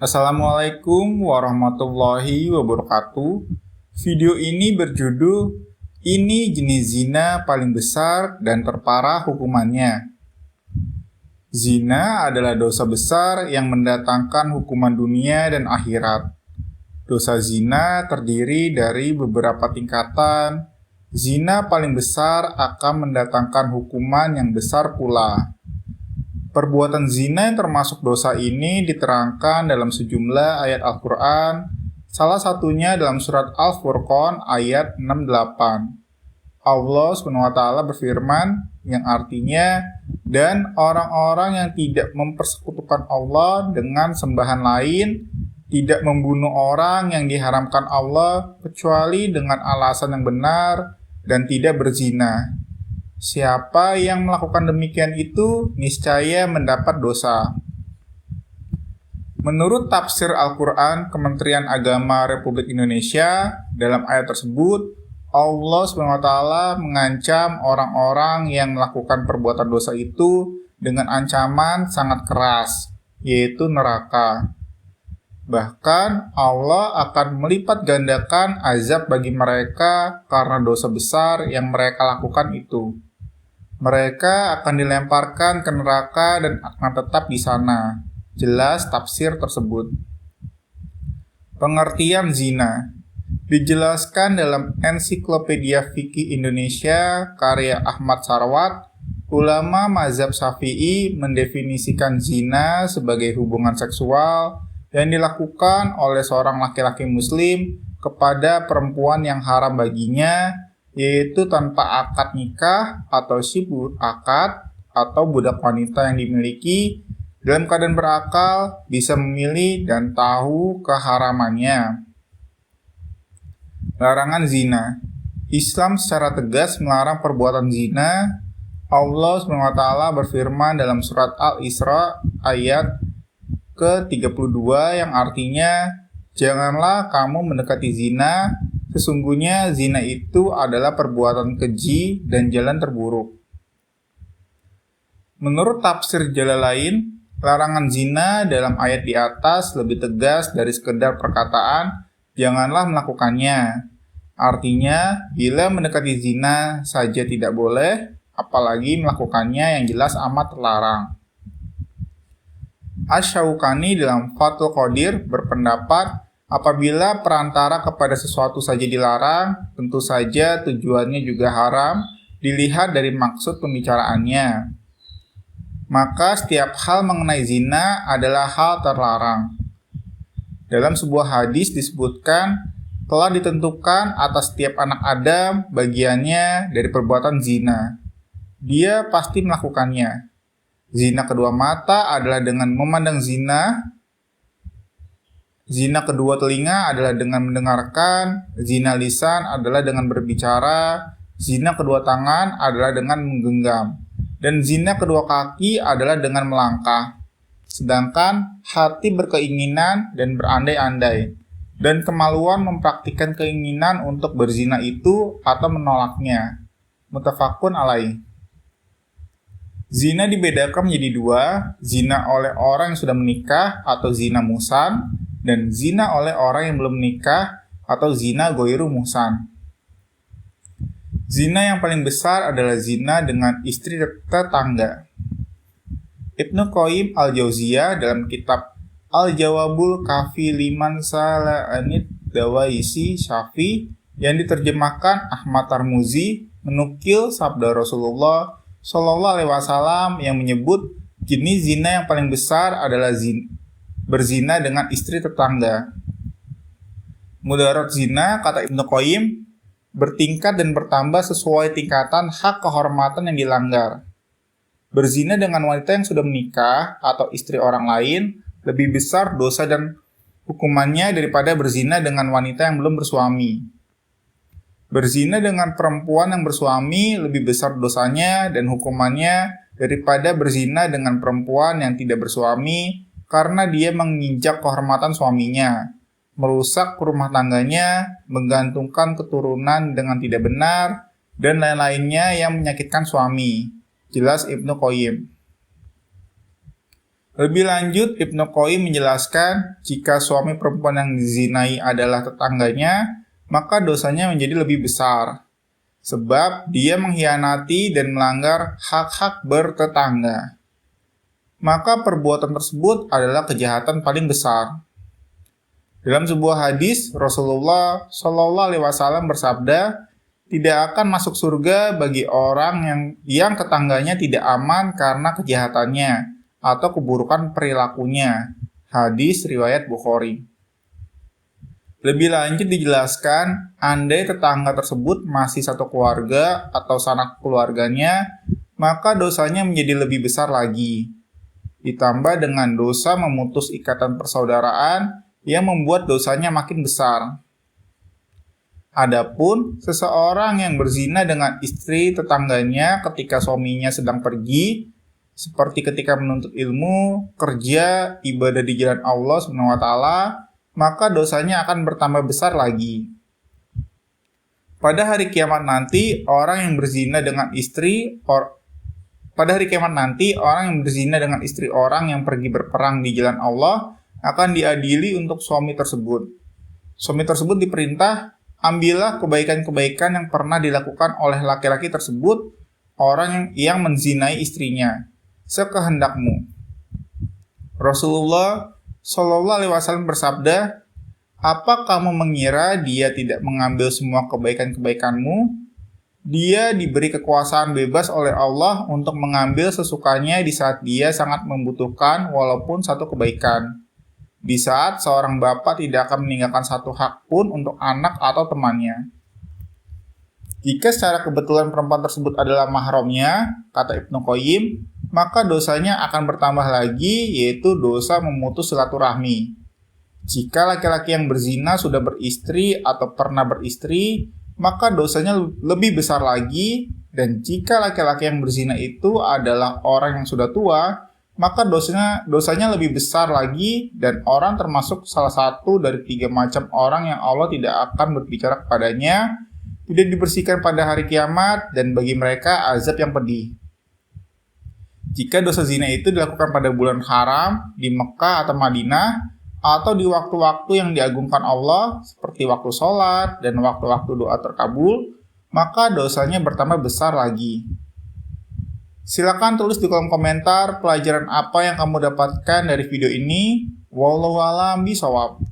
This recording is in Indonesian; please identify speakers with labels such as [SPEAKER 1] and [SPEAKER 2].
[SPEAKER 1] Assalamualaikum warahmatullahi wabarakatuh. Video ini berjudul "Ini jenis zina paling besar dan terparah hukumannya". Zina adalah dosa besar yang mendatangkan hukuman dunia dan akhirat. Dosa zina terdiri dari beberapa tingkatan. Zina paling besar akan mendatangkan hukuman yang besar pula. Perbuatan zina yang termasuk dosa ini diterangkan dalam sejumlah ayat Al-Quran, salah satunya dalam surat Al-Furqan ayat 68. Allah SWT berfirman yang artinya, "Dan orang-orang yang tidak mempersekutukan Allah dengan sembahan lain, tidak membunuh orang yang diharamkan Allah kecuali dengan alasan yang benar, dan tidak berzina. Siapa yang melakukan demikian itu niscaya mendapat dosa." Menurut tafsir Al-Quran Kementerian Agama Republik Indonesia, dalam ayat tersebut, Allah SWT mengancam orang-orang yang melakukan perbuatan dosa itu dengan ancaman sangat keras, yaitu neraka. Bahkan Allah akan melipat gandakan azab bagi mereka karena dosa besar yang mereka lakukan itu. Mereka akan dilemparkan ke neraka dan akan tetap di sana. Jelas tafsir tersebut. Pengertian zina dijelaskan dalam Ensiklopedia Fikih Indonesia karya Ahmad Sarwat. Ulama mazhab Syafi'i mendefinisikan zina sebagai hubungan seksual yang dilakukan oleh seorang laki-laki muslim kepada perempuan yang haram baginya, yaitu tanpa akad nikah atau sibuk akad atau budak wanita yang dimiliki dalam keadaan berakal, bisa memilih dan tahu keharamannya. Larangan zina. Islam secara tegas melarang perbuatan zina. Allah SWT berfirman dalam surat Al-Isra ayat ke-32 yang artinya, "Janganlah kamu mendekati zina, sesungguhnya zina itu adalah perbuatan keji dan jalan terburuk." Menurut tafsir Jalalain, larangan zina dalam ayat di atas lebih tegas dari sekedar perkataan, "Janganlah melakukannya." Artinya, bila mendekati zina saja tidak boleh, apalagi melakukannya yang jelas amat terlarang. Asy-Syaukani dalam Fathul Qadir berpendapat, apabila perantara kepada sesuatu saja dilarang, tentu saja tujuannya juga haram, dilihat dari maksud pembicaraannya. Maka setiap hal mengenai zina adalah hal terlarang. Dalam sebuah hadis disebutkan, telah ditentukan atas setiap anak Adam bagiannya dari perbuatan zina. Dia pasti melakukannya. Zina kedua mata adalah dengan memandang zina. Zina kedua telinga adalah dengan mendengarkan. Zina lisan adalah dengan berbicara. Zina kedua tangan adalah dengan menggenggam. Dan zina kedua kaki adalah dengan melangkah. Sedangkan hati berkeinginan dan berandai-andai. Dan kemaluan mempraktikkan keinginan untuk berzina itu atau menolaknya. Muttafaqun alaih. Zina dibedakan menjadi dua, zina oleh orang yang sudah menikah atau zina muhsan, dan zina oleh orang yang belum menikah atau zina ghairu muhsan. Zina yang paling besar adalah zina dengan istri tetangga. Ibnu Qayyim al-Jauziyah dalam kitab Al-Jawabul Kafi Liman Sala'anid Dawaisi Syafi yang diterjemahkan Ahmad Tarmuzi menukil sabda Rasulullah Shallallahu Alaihi Wasallam yang menyebut jenis zina yang paling besar adalah berzina dengan istri tetangga. Mudarat zina, kata Ibnu Qayyim, bertingkat dan bertambah sesuai tingkatan hak kehormatan yang dilanggar. Berzina dengan wanita yang sudah menikah atau istri orang lain lebih besar dosa dan hukumannya daripada berzina dengan wanita yang belum bersuami. Berzina dengan perempuan yang bersuami lebih besar dosanya dan hukumannya daripada berzina dengan perempuan yang tidak bersuami karena dia menginjak kehormatan suaminya, merusak rumah tangganya, menggantungkan keturunan dengan tidak benar, dan lain-lainnya yang menyakitkan suami. Jelas Ibnu Qayyim. Lebih lanjut, Ibnu Qayyim menjelaskan jika suami perempuan yang dizinai adalah tetangganya, maka dosanya menjadi lebih besar. Sebab dia mengkhianati dan melanggar hak-hak bertetangga. Maka perbuatan tersebut adalah kejahatan paling besar. Dalam sebuah hadis, Rasulullah Shallallahu Alaihi Wasallam bersabda, tidak akan masuk surga bagi orang yang tetangganya tidak aman karena kejahatannya atau keburukan perilakunya. Hadis riwayat Bukhari. Lebih lanjut dijelaskan, andai tetangga tersebut masih satu keluarga atau sanak keluarganya, maka dosanya menjadi lebih besar lagi. Ditambah dengan dosa memutus ikatan persaudaraan yang membuat dosanya makin besar. Adapun seseorang yang berzina dengan istri tetangganya ketika suaminya sedang pergi, seperti ketika menuntut ilmu, kerja, ibadah di jalan Allah SWT, maka dosanya akan bertambah besar lagi. Pada hari kiamat nanti, orang yang berzina dengan istri orang yang pergi berperang di jalan Allah akan diadili untuk suami tersebut. Suami tersebut diperintah, ambillah kebaikan-kebaikan yang pernah dilakukan oleh laki-laki tersebut, orang yang menzinai istrinya, sekehendakmu. Rasulullah Shallallahu Alaihi Wasallam bersabda, apa kamu mengira dia tidak mengambil semua kebaikan-kebaikanmu? Dia diberi kekuasaan bebas oleh Allah untuk mengambil sesukanya di saat dia sangat membutuhkan walaupun satu kebaikan. Di saat seorang bapak tidak akan meninggalkan satu hak pun untuk anak atau temannya. Jika secara kebetulan perempuan tersebut adalah mahramnya, kata Ibnu Qayyim, maka dosanya akan bertambah lagi, yaitu dosa memutus silaturahmi. Jika laki-laki yang berzina sudah beristri atau pernah beristri, maka dosanya lebih besar lagi, dan jika laki-laki yang berzina itu adalah orang yang sudah tua, maka dosanya lebih besar lagi, dan orang termasuk salah satu dari 3 macam orang yang Allah tidak akan berbicara kepadanya, tidak dibersihkan pada hari kiamat, dan bagi mereka azab yang pedih. Jika dosa zina itu dilakukan pada bulan haram, di Mekah atau Madinah, atau di waktu-waktu yang diagungkan Allah, seperti waktu sholat dan waktu-waktu doa terkabul, maka dosanya bertambah besar lagi. Silakan tulis di kolom komentar pelajaran apa yang kamu dapatkan dari video ini. Wallahu a'lam bishawab.